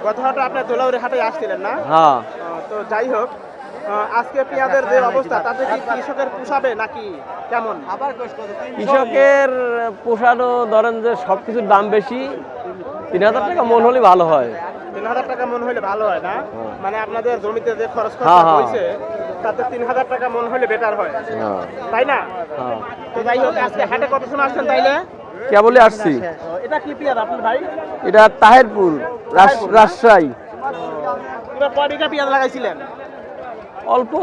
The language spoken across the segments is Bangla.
গত হাটে আপনি ধুলাউড়ি হাটে আসছিলেন না? হ্যাঁ। তো যাই হোক, আজকে পেঁয়াজের যে অবস্থা তাতে কি কৃষকের পোষাবে নাকি কেমন? কৃষকের পোষানো ধরেন যে সব কিছুর দাম বেশি, 3,000 টাকা মন হলে ভালো হয়। 3,000 টাকা মন হলে ভালো হয় না? মানে আপনাদের জমিতে যে খরচ হ্যাঁ, খরচা হ্যাঁ। হয়েছে তাতে 3,000 টাকা মন হলে বেটার হয়, হ্যাঁ। তাই না? হ্যাঁ। তো যাই হোক, আজকে হাটে কত সময় আসছেন তাইলে? কেবলই আসছি। এটা কি পেঁয়াজ আপনার ভাই? এটা তাহেরপুর, রাজশাহী। এবার কয় বিঘা পেঁয়াজ লাগাইছিলেন? অল্প,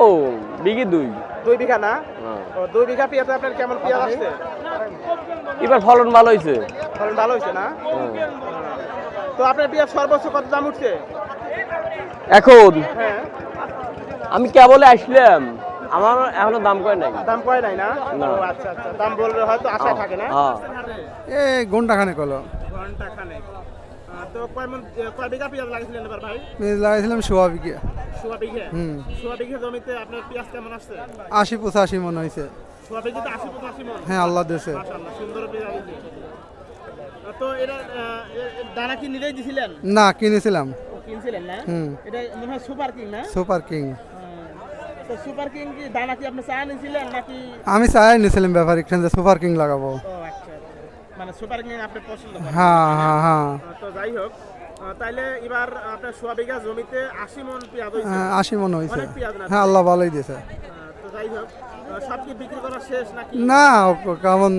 বিঘি 2। 2 বিঘা না? 2 বিঘা পেঁয়াজে আপনার কেমন পেঁয়াজ আসছে? এবার ফলন ভালো হয়েছে। ফলন ভালো হয়েছে না? তো আপনার পেঁয়াজ সর্বোচ্চ কত দাম উঠছে এখন হ্যাঁ? আমি কেবলে আসলাম, আমার এখনো দাম কয় নাই। দাম কয় নাই না? না। ও আচ্ছা আচ্ছা, দাম বললে হয়তো আশায় থাকে না? হ্যাঁ। এই ঘন্টাখানেক হলো ঘন্টা খানেক। তো কয় বিঘা পেঁয়াজ লাগাইছিলেন এবার ভাই? পেঁয়াজ লাগাইছিলাম 1.5 বিঘা। সোয়া বিঘা? হুম। সোয়া বিঘা জমিতে আপনার পেঁয়াজ কেমন আসছে? 80-85 মন হয়েছে। সোয়া বিঘাতে 80-85 মন? হ্যাঁ, আল্লাহ দেশে। মাশাআল্লাহ, সুন্দর পেঁয়াজ হয়েছে। তো এটা দানা কি নিজেই দিছিলেন? না, কিনেছিলাম। ও, কিনছিলেন না? হুম। এটা মনে হয় সুপার কিং না? Super king. তো সুপার কিং কি দানা কি আপনি চা নিছিলেন নাকি? আমি চাই নিয়েছিলাম ব্যাপারিক যে সুপার কিং লাগাবো। ও আচ্ছা আচ্ছা। মানে সুপার কিং আপনি পছন্দ করেন? হ্যাঁ হ্যাঁ হ্যাঁ। তো যাই হোক, তাইলে এবার আপনার সোয়া বিঘা জমিতে 80 মন পেঁয়াজ হয়েছে। 80 মন হয়েছে। অনেক পেঁয়াজ না? হ্যাঁ, আল্লাহ ভালোই দিয়েছে। তো যাই হোক, সব কি বিক্রি করা শেষ নাকি? না, কেমন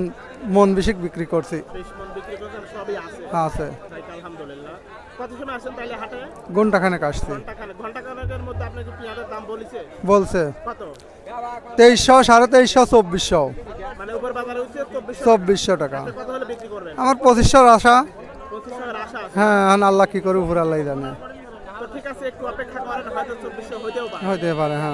মন বেশি বিক্রি করছি। 20 মন বিক্রি করেছেন, সবই আছে? আছে। যাক, আলহামদুলিল্লাহ। কত সময় আসেন তাইলে হাটে? ঘন্টাখানেক আসছি। ঘন্টাখানেকের মধ্যে আপনাকে পেঁয়াজের দাম বলেছে বলছে কত? 2300, 2350, 2400। মানে উপর বাজারে হচ্ছে 2400 টাকা। আপনি কত হলে বিক্রি করবেন? আমার 2500 আশা। 2500 এর আশা আছে? হ্যাঁ, এখন আল্লাহ কি করে উপর আল্লাহ জানে। তো ঠিক আছে, একটু অপেক্ষা করেন, হয়তো 2400 হইতেও পারে। হইতে পারে, হ্যাঁ।